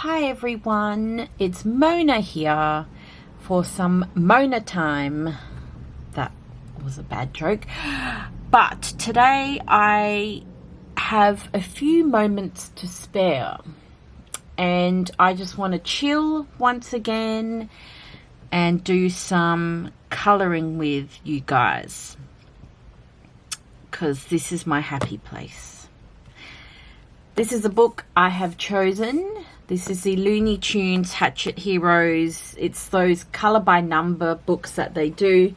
Hi everyone, it's Mona here for some Mona time. That was a bad joke. But today I have a few moments to spare and I just want to chill once again and do some coloring with you guys because this is my happy place. This is a book I have chosen. This is the Looney Tunes Hatchet Heroes. It's those color by number books that they do.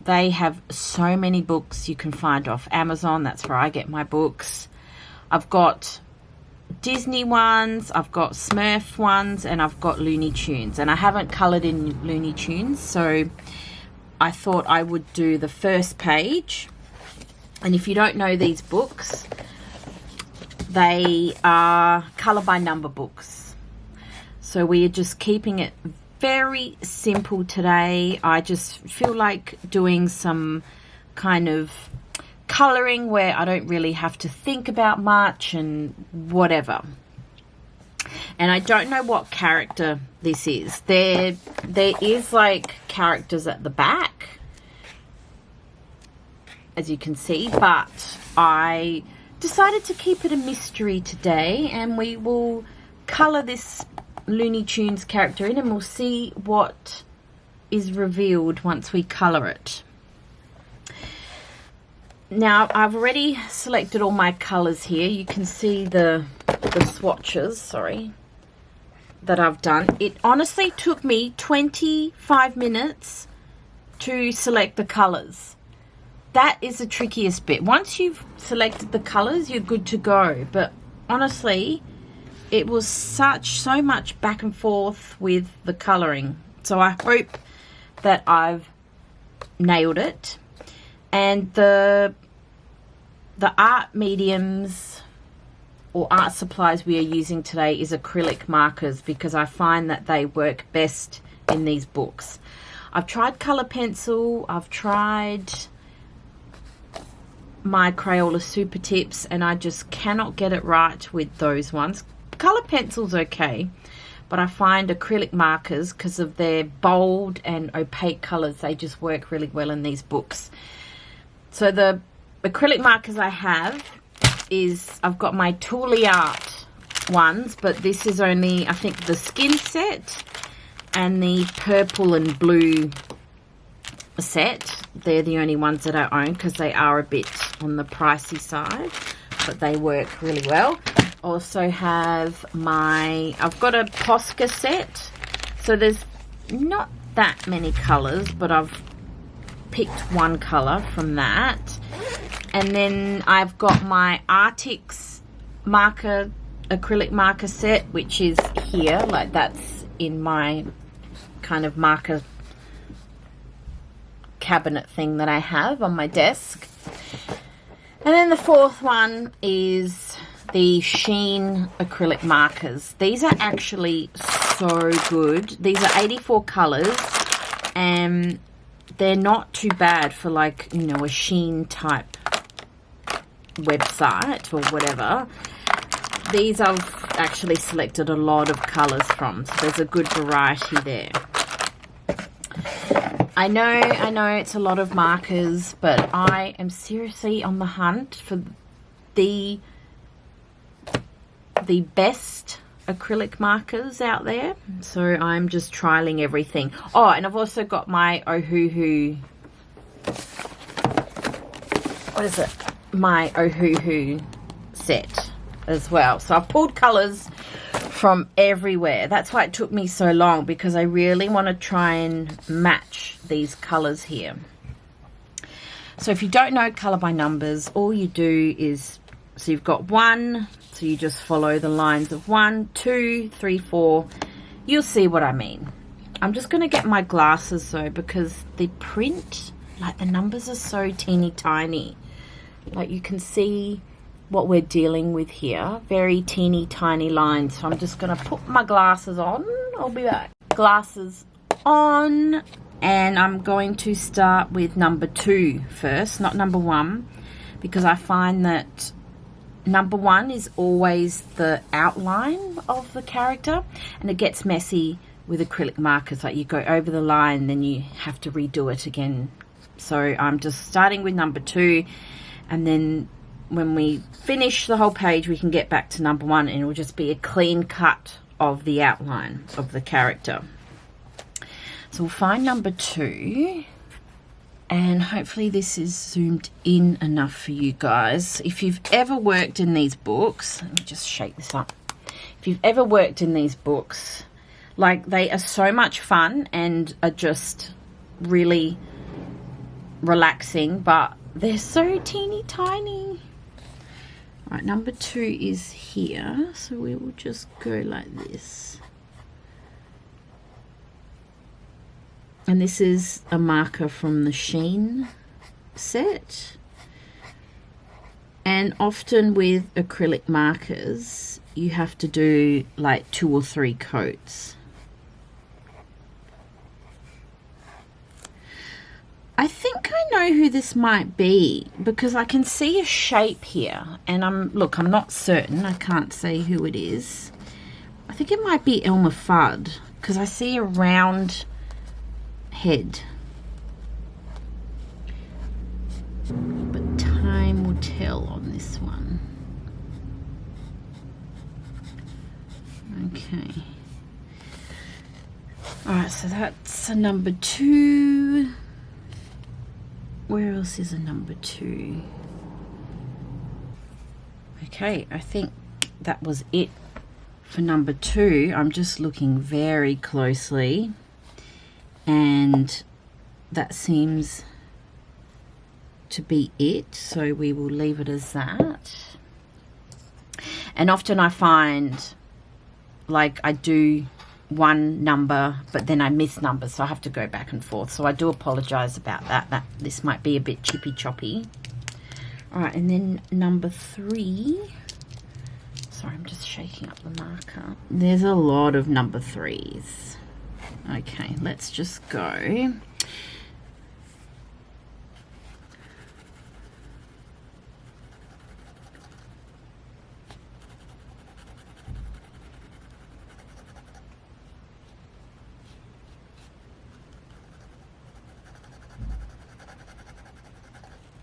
They have so many books you can find off Amazon. That's where I get my books. I've got Disney ones, I've got Smurf ones, and I've got Looney Tunes. And I haven't colored in Looney Tunes, so I thought I would do the first page. And if you don't know these books, they are color by number books. So we are just keeping it very simple today. I just feel like doing some kind of coloring where I don't really have to think about much and whatever. And I don't know what character this is. There is like characters at the back, as you can see, but I decided to keep it a mystery today, and we will color this Looney Tunes character in and we'll see what is revealed once we color it. Now I've already selected all my colors here. You can see the swatches, sorry, that I've done. It honestly took me 25 minutes to select the colors. That is the trickiest bit. Once you've selected the colors, you're good to go. But honestly, it was so much back and forth with the coloring. So I hope that I've nailed it. And the art mediums or art supplies we are using today is acrylic markers, because I find that they work best in these books. I've tried color pencil, I've tried my Crayola Super Tips, and I just cannot get it right with those ones. Color pencil's okay, but I find acrylic markers, because of their bold and opaque colors, they just work really well in these books. So the acrylic markers I have is, I've got my Tooly Art ones, but this is only, I think, the skin set and the purple and blue set. They're the only ones that I own because they are a bit on the pricey side, but they work really well. Also have I've got a Posca set, so there's not that many colors, but I've picked one color from that. And then I've got my Artix marker, acrylic marker set, which is here, like that's in my kind of marker cabinet thing that I have on my desk. And then the fourth one is the Sheen acrylic markers. These are actually so good. These are 84 colors and they're not too bad for, like, you know, a Sheen type website or whatever. These I've actually selected a lot of colors from, so there's a good variety there. I know it's a lot of markers, but I am seriously on the hunt for the best acrylic markers out there. So I'm just trialing everything. Oh, and I've also got my Ohuhu, what is it? My Ohuhu set as well. So I've pulled colors from everywhere. That's why it took me so long, because I really want to try and match these colors here. So if you don't know color by numbers, all you do is, so you've got 1, so you just follow the lines of 1, 2, 3, 4. You'll see what I mean. I'm just going to get my glasses though, because the print, like the numbers are so teeny tiny. Like you can see what we're dealing with here, very teeny tiny lines. So I'm just going to put my glasses on. I'll be back. Glasses on, and I'm going to start with number 2 first, not number 1, because I find that number 1 is always the outline of the character, and it gets messy with acrylic markers. Like you go over the line, then you have to redo it again. So I'm just starting with number 2, and then when we finish the whole page, we can get back to number 1, and it will just be a clean cut of the outline of the character. So we'll find number 2, and hopefully this is zoomed in enough for you guys. If you've ever worked in these books, let me just shake this up. If you've ever worked in these books, like, they are so much fun and are just really relaxing, but they're so teeny tiny. Right, number 2 is here, so we will just go like this. And this is a marker from the Sheen set. And often with acrylic markers, you have to do like 2 or 3 coats. I think I know who this might be, because I can see a shape here, and I'm not certain. I can't say who it is. I think it might be Elmer Fudd, because I see a round head. But time will tell on this one. Okay. Alright, so that's a number 2. Where else is a number 2? Okay, I think that was it for number 2. I'm just looking very closely, and that seems to be it, so we will leave it as that. And often I find, like, I do one number but then I miss numbers, so I have to go back and forth, so I do apologize about that. This might be a bit chippy choppy. All right, and then number 3, sorry, I'm just shaking up the marker. There's a lot of number 3s. Okay, let's just go.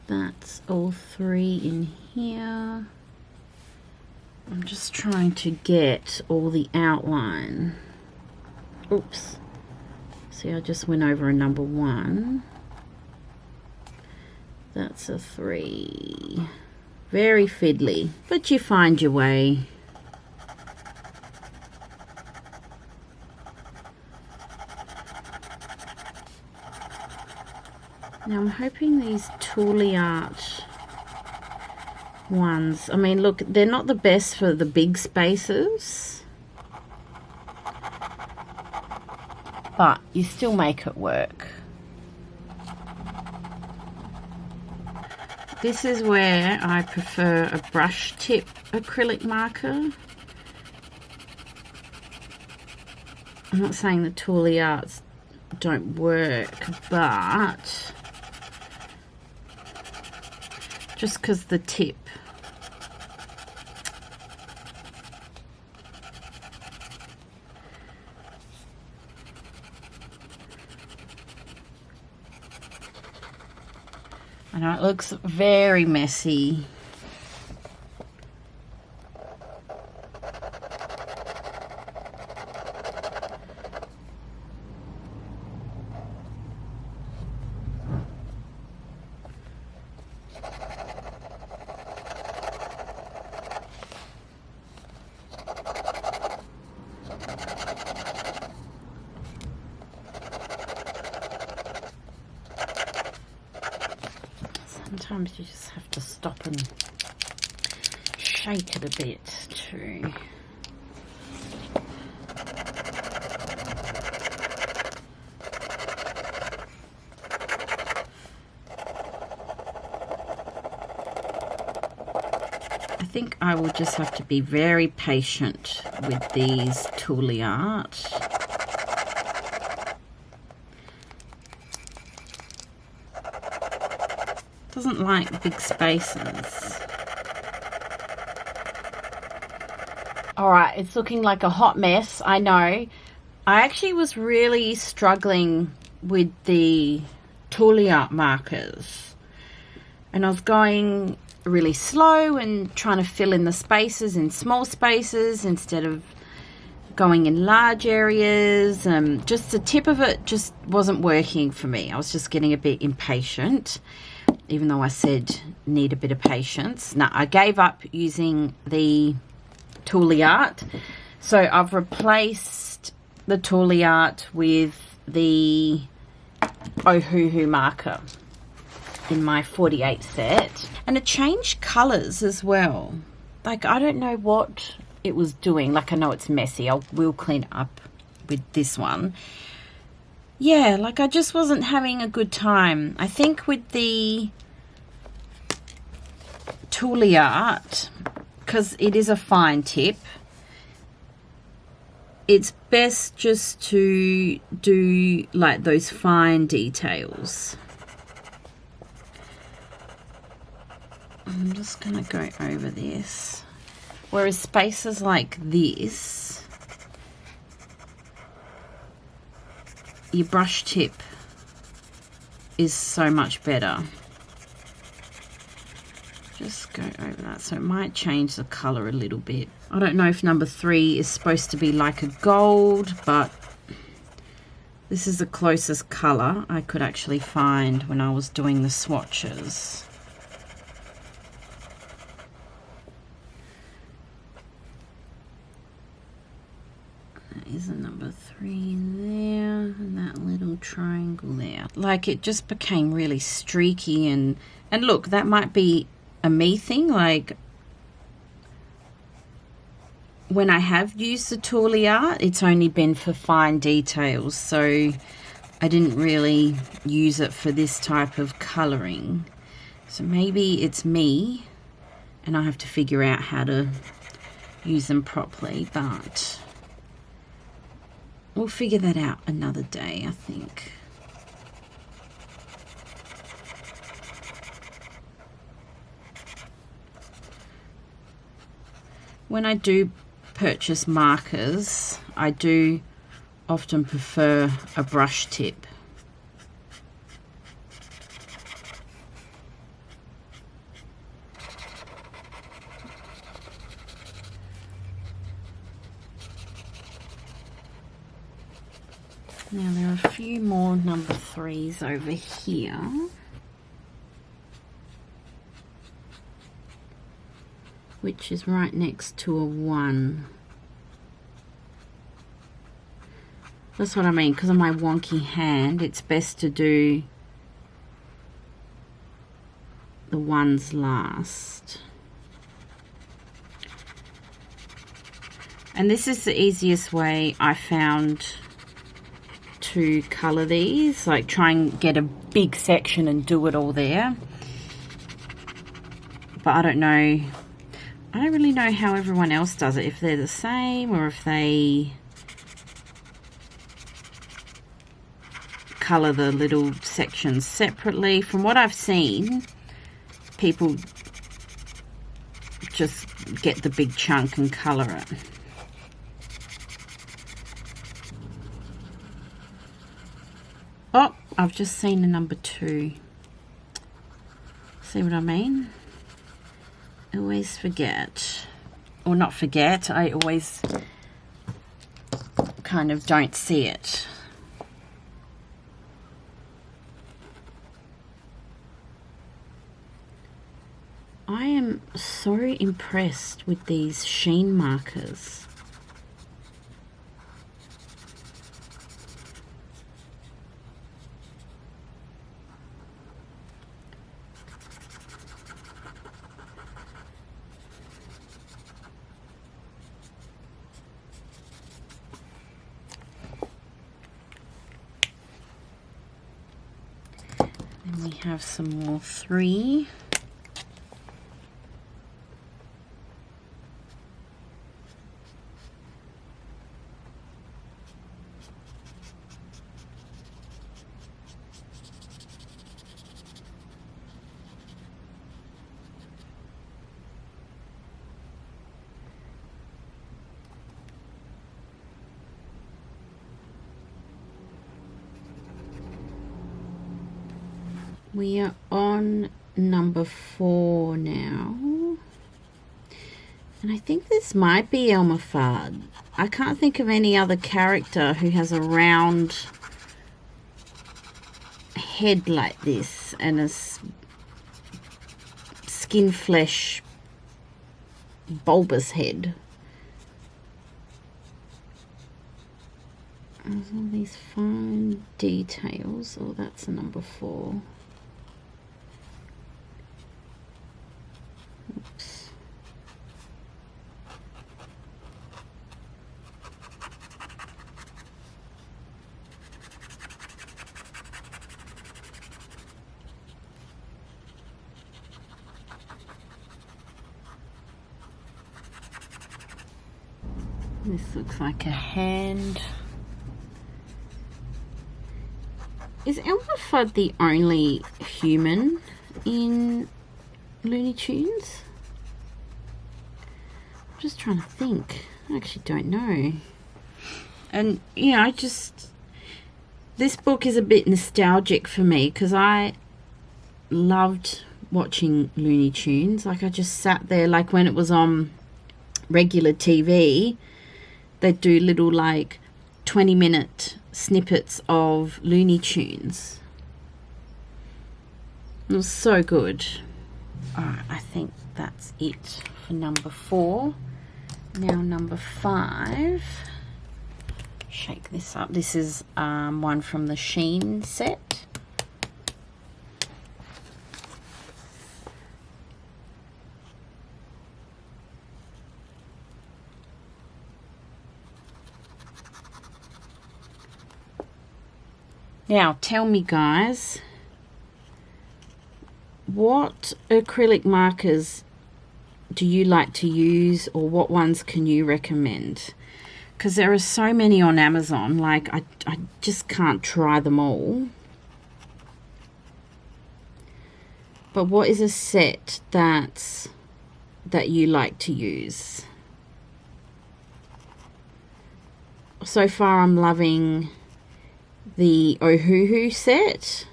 That's all 3 in here. I'm just trying to get all the outline. Oops. See, I just went over a number 1. That's a 3. Very fiddly, but you find your way. Now I'm hoping these Tooly Art ones, I mean, look, they're not the best for the big spaces, but you still make it work. This is where I prefer a brush tip acrylic marker. I'm not saying the Tooly Arts don't work, but just because the tip. I know it looks very messy. Sometimes you just have to stop and shake it a bit too. I think I will just have to be very patient with these Tooly Art. Doesn't like big spaces. All right, it's looking like a hot mess, I know. I actually was really struggling with the Toolie art markers. And I was going really slow and trying to fill in the spaces in small spaces instead of going in large areas. Just the tip of it just wasn't working for me. I was just getting a bit impatient, even though I said need a bit of patience. Now, I gave up using the Toolie art. So I've replaced the Toolie art with the Ohuhu marker in my 48 set. And it changed colours as well. Like, I don't know what it was doing. Like, I know it's messy. I will clean it up with this one. Yeah, like I just wasn't having a good time. I think with the Toolie art, because it is a fine tip, it's best just to do like those fine details. I'm just going to go over this. Whereas spaces like this, your brush tip is so much better. Just go over that. So it might change the colour a little bit. I don't know if number 3 is supposed to be like a gold, but this is the closest colour I could actually find when I was doing the swatches. Is a number 3 there, and that little triangle there. Like, it just became really streaky, and look, that might be a me thing. Like, when I have used the Toolie art, it's only been for fine details, so I didn't really use it for this type of colouring. So maybe it's me, and I have to figure out how to use them properly, but we'll figure that out another day, I think. When I do purchase markers, I do often prefer a brush tip. Now there are a few more number 3s over here. Which is right next to a 1. That's what I mean, because of my wonky hand, it's best to do the 1s last. And this is the easiest way I found to colour these, like try and get a big section and do it all there. But I don't really know how everyone else does it, if they're the same or if they colour the little sections separately. From what I've seen, people just get the big chunk and colour it. Oh, I've just seen a number 2. See what I mean? I always forget. Or not forget, I always kind of don't see it. I am so impressed with these sheen markers. Then we have some more 3. We are on number 4 now. And I think this might be Elmer Fudd. I can't think of any other character who has a round head like this and a skin flesh bulbous head. There's all these fine details. Oh, that's a number 4. Oops. This looks like a hand. Is Elmer Fudd the only human in Looney Tunes? I'm just trying to think. I actually don't know. And, you know, this book is a bit nostalgic for me because I loved watching Looney Tunes. Like, I just sat there, like when it was on regular TV, they'd do little, like, 20-minute snippets of Looney Tunes. It was so good. Alright, I think that's it for number 4. Now number 5. Shake this up. This is one from the Sheen set. Now, tell me, guys, what acrylic markers do you like to use, or what ones can you recommend? Because there are so many on Amazon, like I just can't try them all. But what is a set that you like to use? So far, I'm loving the Ohuhu set,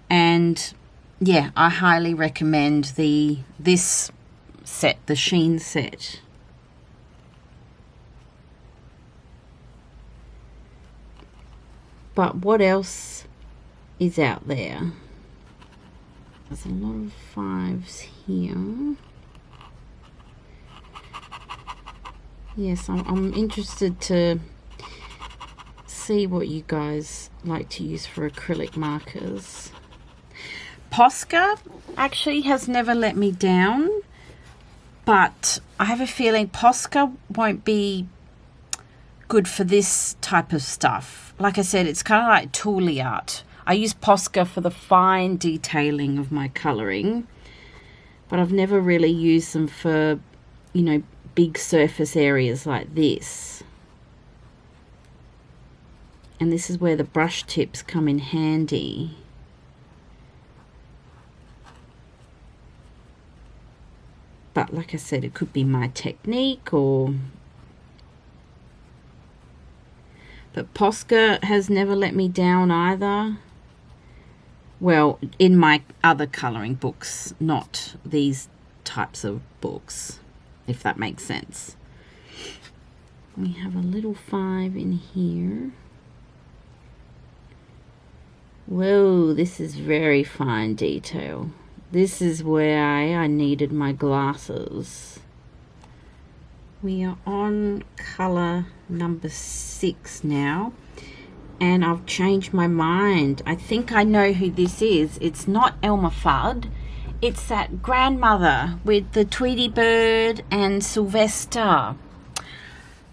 and yeah, I highly recommend this set, the Sheen set. But what else is out there? There's a lot of 5s here. Yes, I'm interested to see what you guys like to use for acrylic markers. Posca actually has never let me down, but I have a feeling Posca won't be good for this type of stuff. Like I said, it's kind of like tooly art. I use Posca for the fine detailing of my colouring, but I've never really used them for, you know, big surface areas like this. And this is where the brush tips come in handy. But like I said, it could be my technique, or... But Posca has never let me down either. Well, in my other colouring books, not these types of books, if that makes sense. We have a little 5 in here. Whoa, this is very fine detail. This is where I needed my glasses. We are on colour number 6 now, and I've changed my mind. I think I know who this is. It's not Elmer Fudd. It's that grandmother with the Tweety Bird and Sylvester.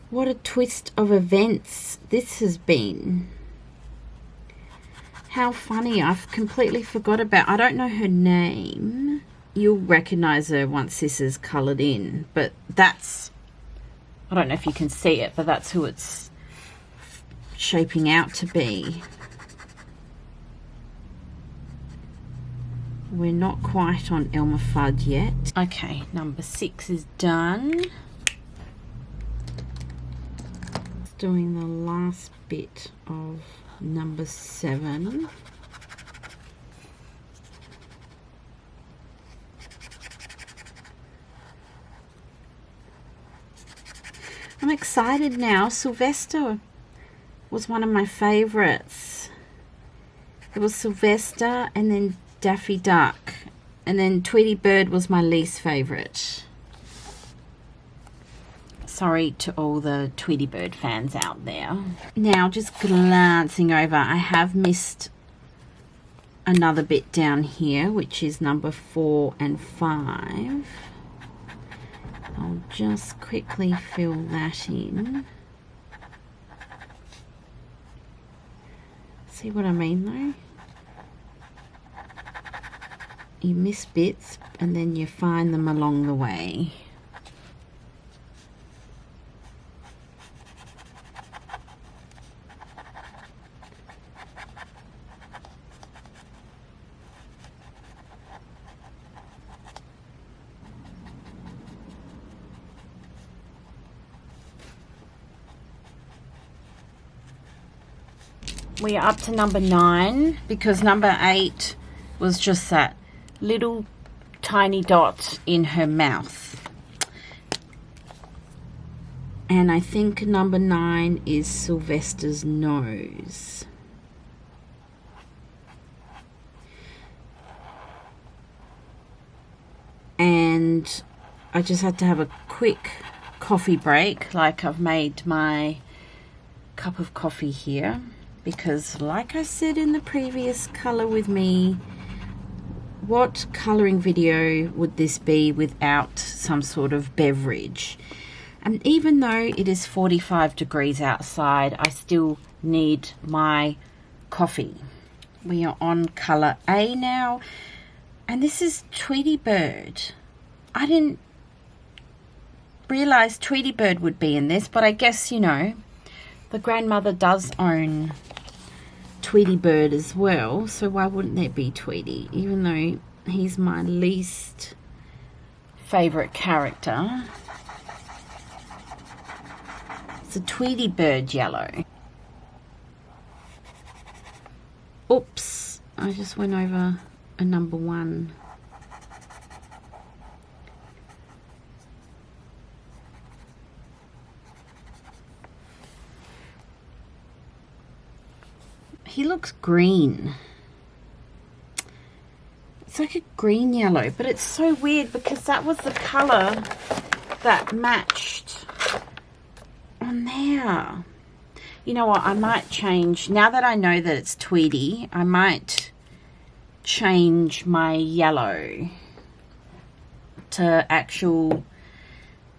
What a twist of events this has been. How funny. I've completely forgot about... I don't know her name. You'll recognise her once this is coloured in. But that's... I don't know if you can see it, but that's who it's shaping out to be. We're not quite on Elmer Fudd yet. Okay, number 6 is done. Doing the last bit of number 7. excited now. Sylvester was one of my favorites. It was Sylvester and then Daffy Duck. And then Tweety Bird was my least favorite. Sorry to all the Tweety Bird fans out there. Now, just glancing over, I have missed another bit down here, which is number 4 and 5. I'll just quickly fill that in. See what I mean though? You miss bits and then you find them along the way. We are up to number 9 because number 8 was just that little tiny dot in her mouth. And I think number 9 is Sylvester's nose. And I just had to have a quick coffee break, like I've made my cup of coffee here. Because like I said in the previous Colour With Me, what colouring video would this be without some sort of beverage? And even though it is 45 degrees outside, I still need my coffee. We are on colour A now, and this is Tweety Bird. I didn't realise Tweety Bird would be in this, but I guess, you know, the grandmother does own Tweety Bird as well, so why wouldn't there be Tweety, even though he's my least favourite character. It's a Tweety Bird yellow. Oops, I just went over a number 1. He looks green. It's like a green yellow, but it's so weird because that was the colour that matched on there. You know what, I might change, now that I know that it's Tweety, I might change my yellow to actual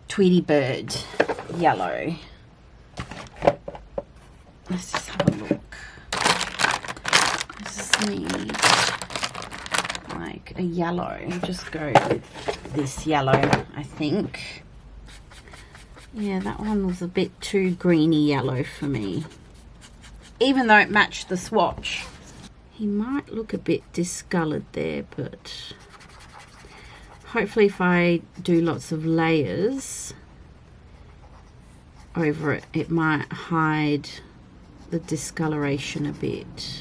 Tweety Bird yellow. Let's just have a look. Need like a yellow. I'll just go with this yellow, I think. Yeah, that one was a bit too greeny yellow for me, even though it matched the swatch. He might look a bit discoloured there, but hopefully if I do lots of layers over it, it might hide the discoloration a bit.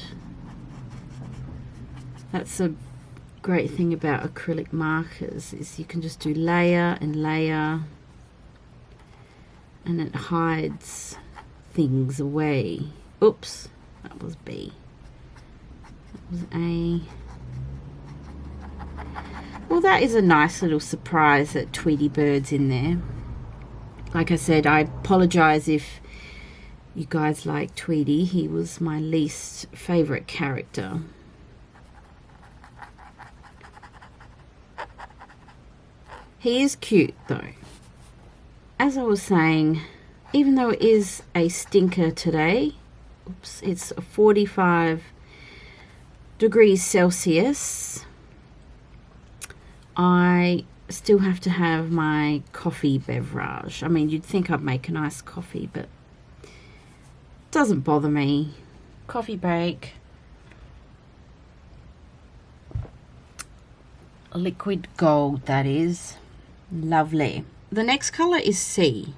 That's a great thing about acrylic markers, is you can just do layer and layer and it hides things away. Oops, that was B. That was A. Well, that is a nice little surprise that Tweety Bird's in there. Like I said, I apologise if you guys like Tweety. He was my least favourite character. He is cute though. As I was saying, even though it is a stinker today, oops, it's 45 degrees Celsius, I still have to have my coffee beverage. I mean, you'd think I'd make a nice coffee, but it doesn't bother me. Coffee break. Liquid gold, that is. Lovely. The next colour is C,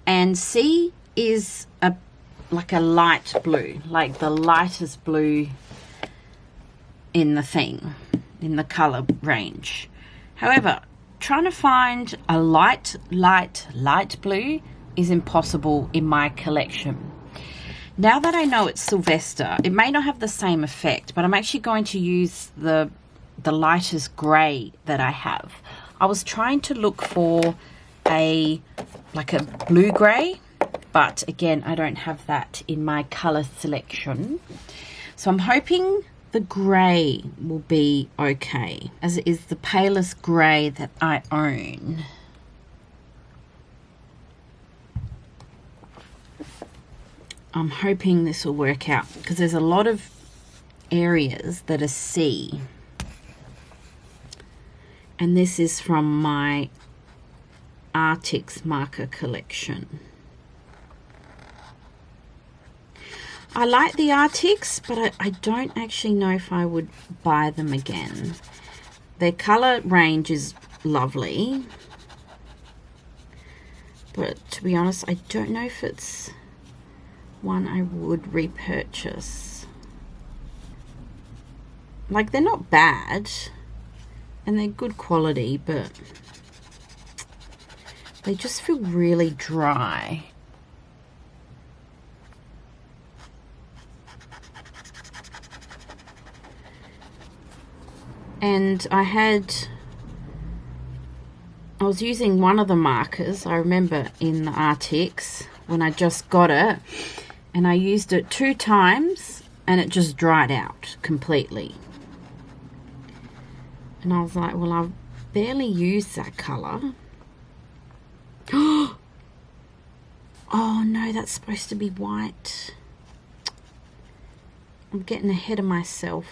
and C is like a light blue, like the lightest blue in the thing, in the colour range. However, trying to find a light blue is impossible in my collection. Now that I know it's Sylvester, it may not have the same effect, but I'm actually going to use the lightest grey that I have. I was trying to look for like a blue grey, but again, I don't have that in my colour selection. So I'm hoping the grey will be okay, as it is the palest grey that I own. I'm hoping this will work out, because there's a lot of areas that are sea. And this is from my Arctics marker collection. I like the Arctics, but I don't actually know if I would buy them again. Their colour range is lovely, but to be honest, I don't know if it's one I would repurchase. Like, they're not bad and they're good quality, but they just feel really dry. And I was using one of the markers, I remember, in the Arctics when I just got it, and I used it 2 times and it just dried out completely. And I was like, well, I've barely used that colour. Oh no, that's supposed to be white. I'm getting ahead of myself.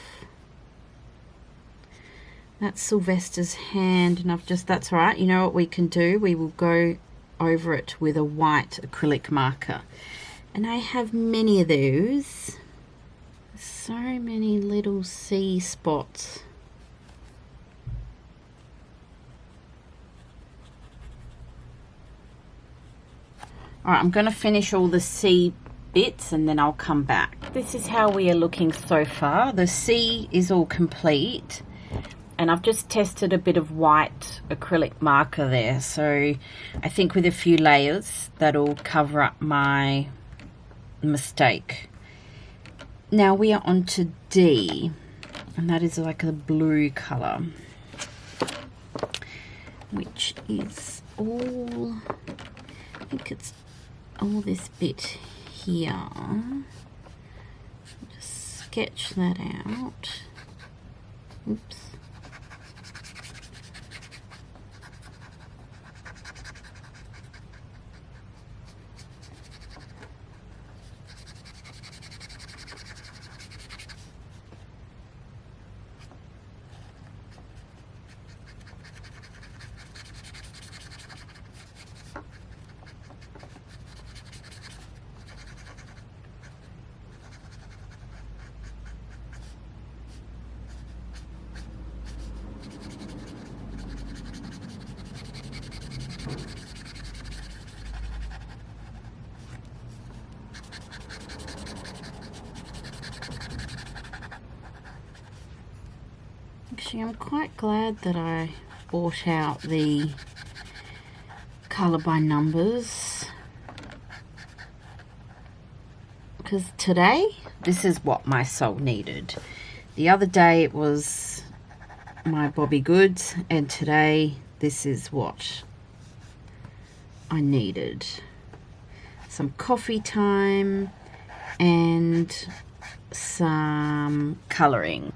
That's Sylvester's hand, and that's all right. You know what we can do? We will go over it with a white acrylic marker. And I have many of those. So many little sea spots. All right, I'm going to finish all the sea bits and then I'll come back. This is how we are looking so far. The sea is all complete. And I've just tested a bit of white acrylic marker there. So I think with a few layers, that'll cover up my mistake. Now we are on to D. And that is like a blue colour. Which is all, I think it's all this bit here. Just sketch that out. Oops. Actually, I'm quite glad that I bought out the colour by numbers, because today this is what my soul needed. The other day it was my Bobby Goods, and today this is what I needed. Some coffee time and some colouring.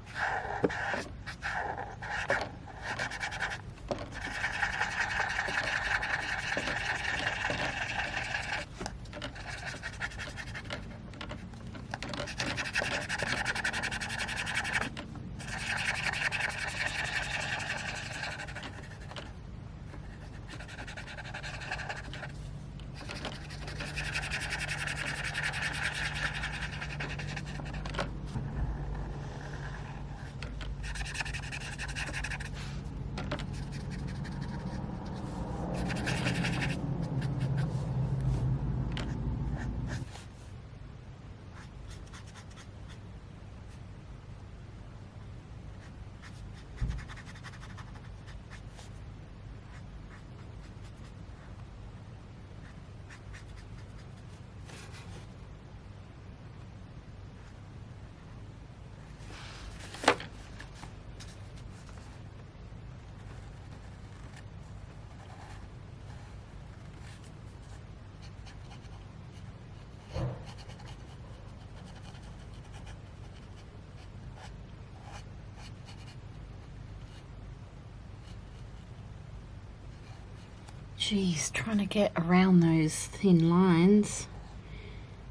Jeez, trying to get around those thin lines.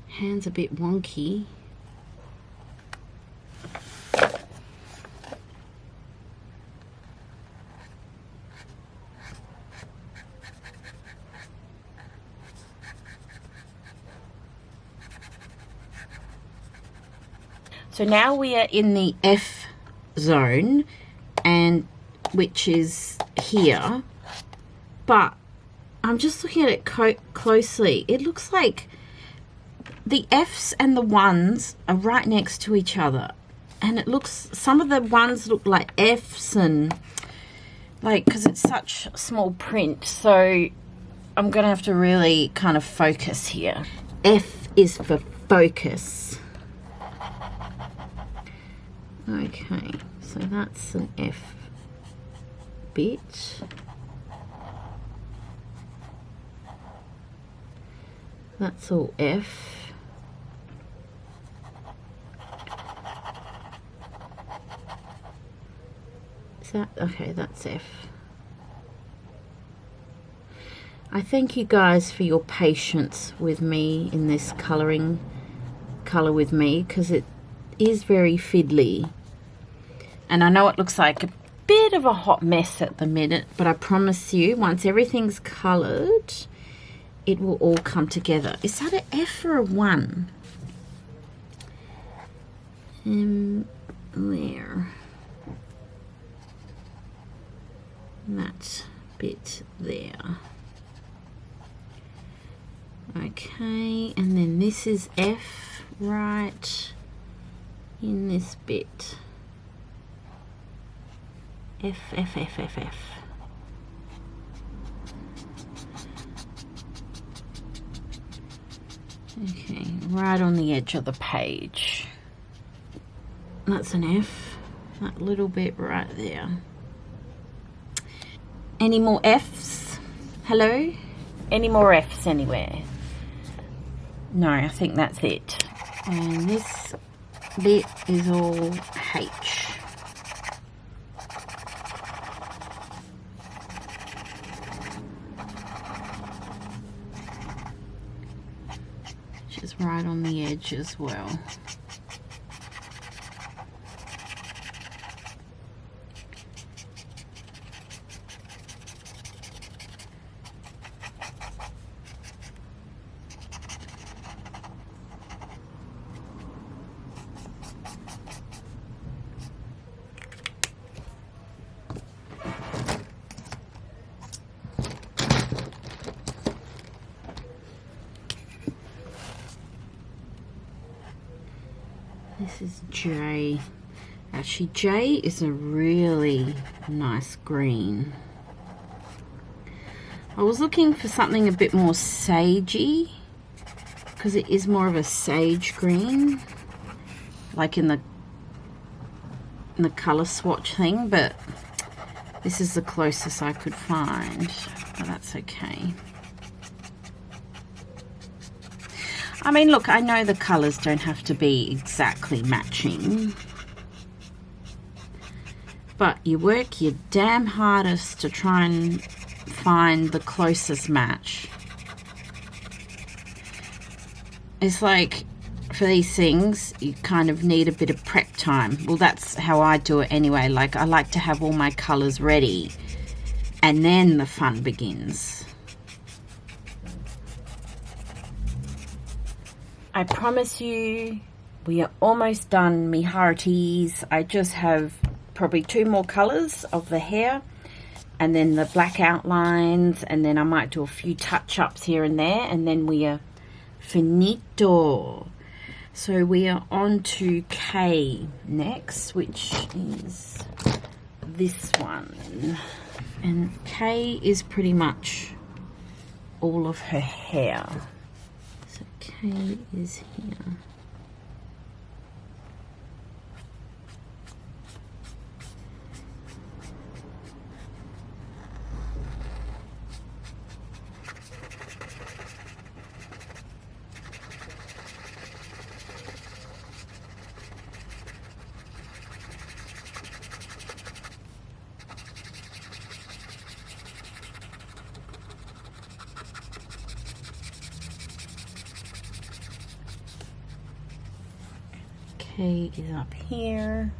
Hand's a bit wonky. So now we are in the F zone, and which is here, but I'm just looking at it closely. It looks like the F's and the 1s are right next to each other, and it looks, some of the ones look like F's, and like, because it's such small print, so I'm gonna have to really kind of focus here. F is for focus. Okay, so that's an F bit. That's all F. Is that, okay, that's F. I thank you guys for your patience with me in this colour with me, because it is very fiddly. And I know it looks like a bit of a hot mess at the minute, but I promise you, once everything's coloured, it will all come together. Is that an F or a 1? There. That bit there. Okay, and then this is F right in this bit. F, F, F, F, F. Okay, right on the edge of the page. That's an F. That little bit right there. Any more F's? Hello? Any more F's anywhere? No, I think that's it. And this bit is all H. Which is right on the edge as well. This is J. Actually, J is a really nice green. I was looking for something a bit more sagey, because it is more of a sage green, like in the color swatch thing, but this is the closest I could find, but that's okay. I mean, look, I know the colours don't have to be exactly matching, but you work your damn hardest to try and find the closest match. It's like, for these things, you kind of need a bit of prep time. Well, that's how I do it anyway. Like, I like to have all my colours ready, and then the fun begins. I promise you, we are almost done, me hearties. I just have probably 2 more colours of the hair, and then the black outlines, and then I might do a few touch-ups here and there, and then we are finito. So we are on to K next, which is this one. And K is pretty much all of her hair. So K is here. P is up here.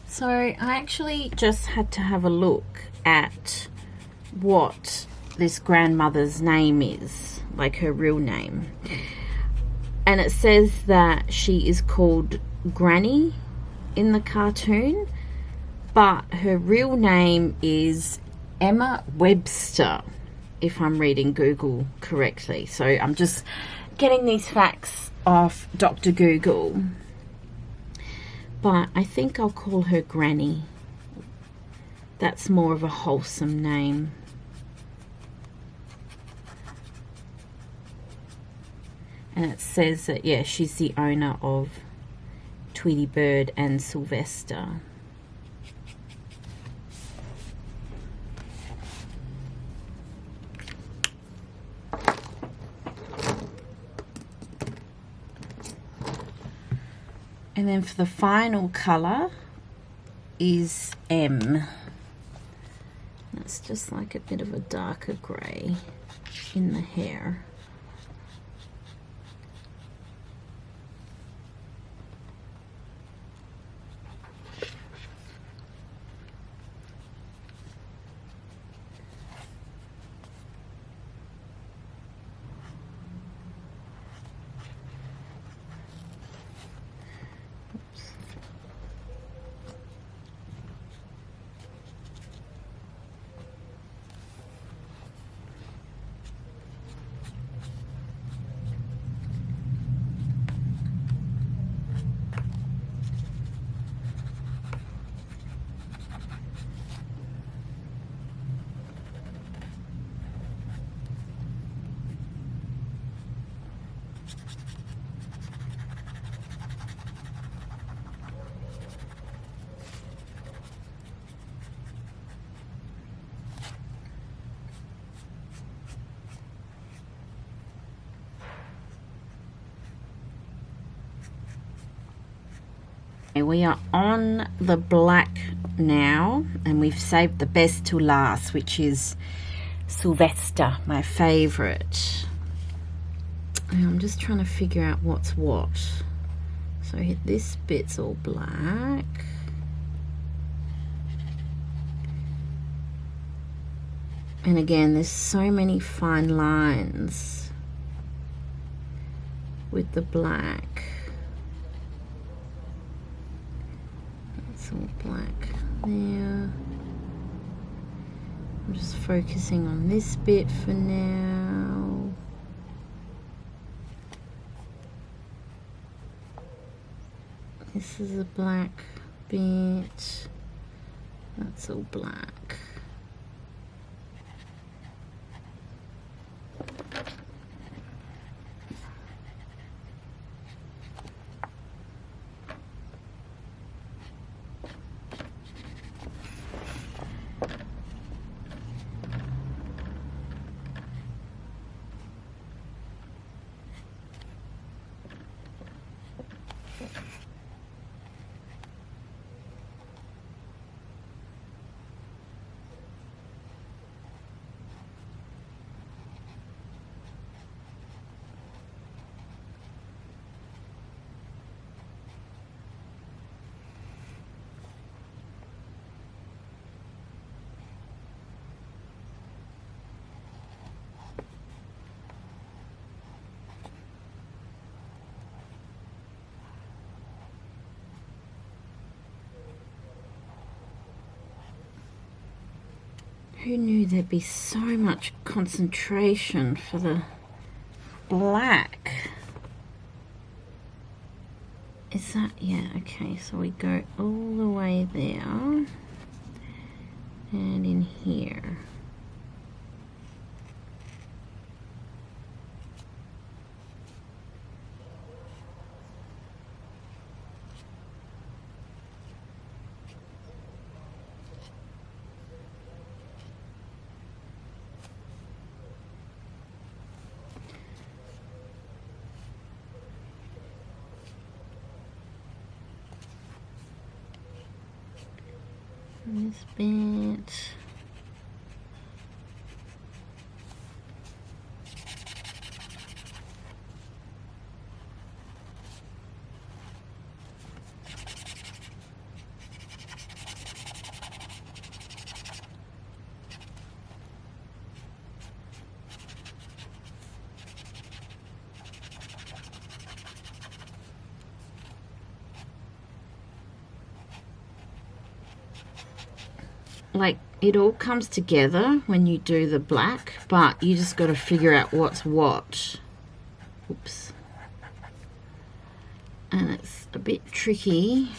So I actually just had to have a look at what this grandmother's name is, like her real name. And it says that she is called Granny in the cartoon, but her real name is Emma Webster, if I'm reading Google correctly. So I'm just getting these facts off Dr. Google. But I think I'll call her Granny. That's more of a wholesome name. And it says that, yeah, she's the owner of Tweety Bird and Sylvester. And then for the final colour is M. That's just like a bit of a darker grey in the hair. We are on the black now, and we've saved the best to last, which is Sylvester, my favourite. I'm just trying to figure out what's what. So this bit's all black. And again, there's so many fine lines with the black. All black there. I'm just focusing on this bit for now. This is a black bit. That's all black. Who knew there'd be so much concentration for the black? Is that, yeah, okay, so we go all the way there and in here. this bit. Like, it all comes together when you do the black, but you just got to figure out what's what. Oops. And it's a bit tricky,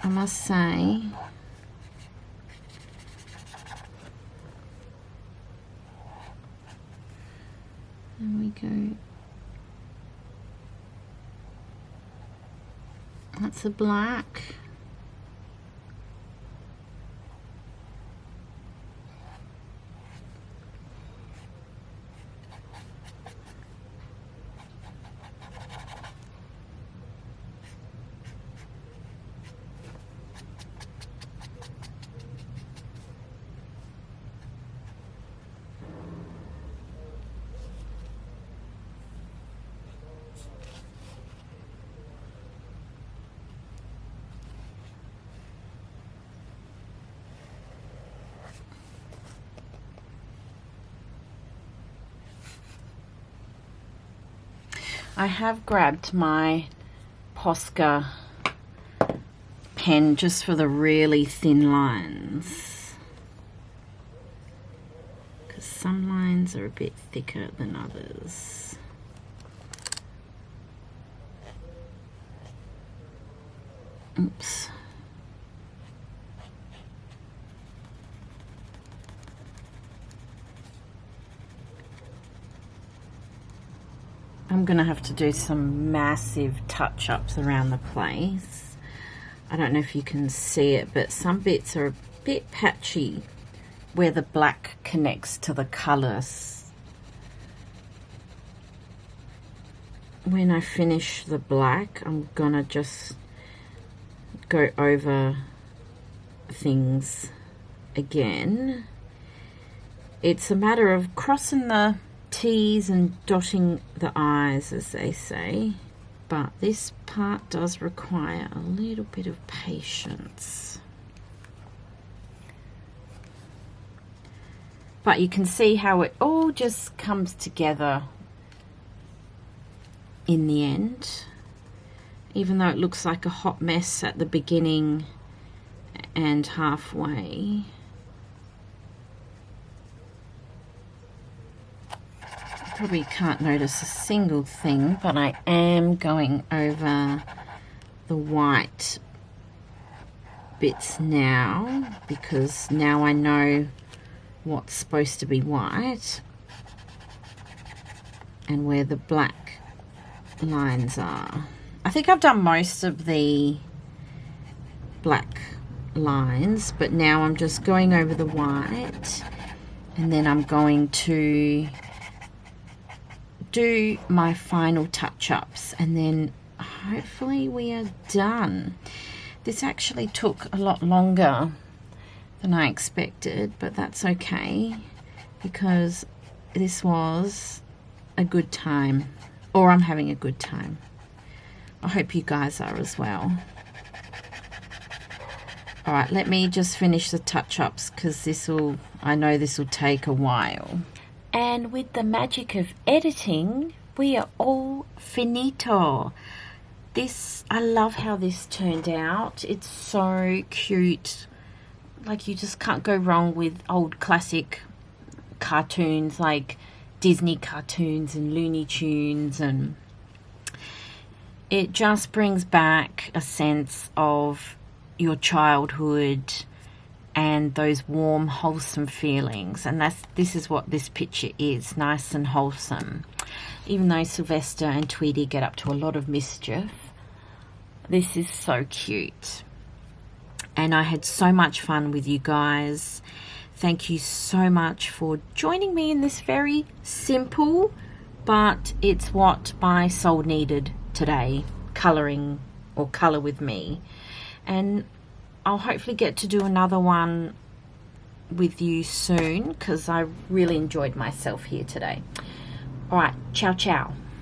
I must say. There we go. That's a black. I have grabbed my Posca pen just for the really thin lines, because some lines are a bit thicker than others. Oops. I'm gonna have to do some massive touch-ups around the place. I don't know if you can see it, but some bits are a bit patchy where the black connects to the colours. When I finish the black, I'm gonna just go over things again. It's a matter of crossing the T's and dotting the I's, as they say, but this part does require a little bit of patience. But you can see how it all just comes together in the end, even though it looks like a hot mess at the beginning and halfway. Probably can't notice a single thing, but I am going over the white bits now, because now I know what's supposed to be white and where the black lines are. I think I've done most of the black lines, but now I'm just going over the white, and then I'm going to do my final touch-ups, and then hopefully we are done. This actually took a lot longer than I expected, but that's okay, because this was a good time, or I'm having a good time. I hope you guys are as well. All right, let me just finish the touch-ups, because I know this will take a while. And with the magic of editing, we are all finito. I love how this turned out. It's so cute. Like, you just can't go wrong with old classic cartoons like Disney cartoons and Looney Tunes, and it just brings back a sense of your childhood and those warm, wholesome feelings. And this is what this picture is, nice and wholesome. Even though Sylvester and Tweety get up to a lot of mischief, this is so cute. And I had so much fun with you guys. Thank you so much for joining me in this very simple, but it's what my soul needed today, colouring or colour with me, and I'll hopefully get to do another one with you soon because I really enjoyed myself here today. All right, ciao ciao.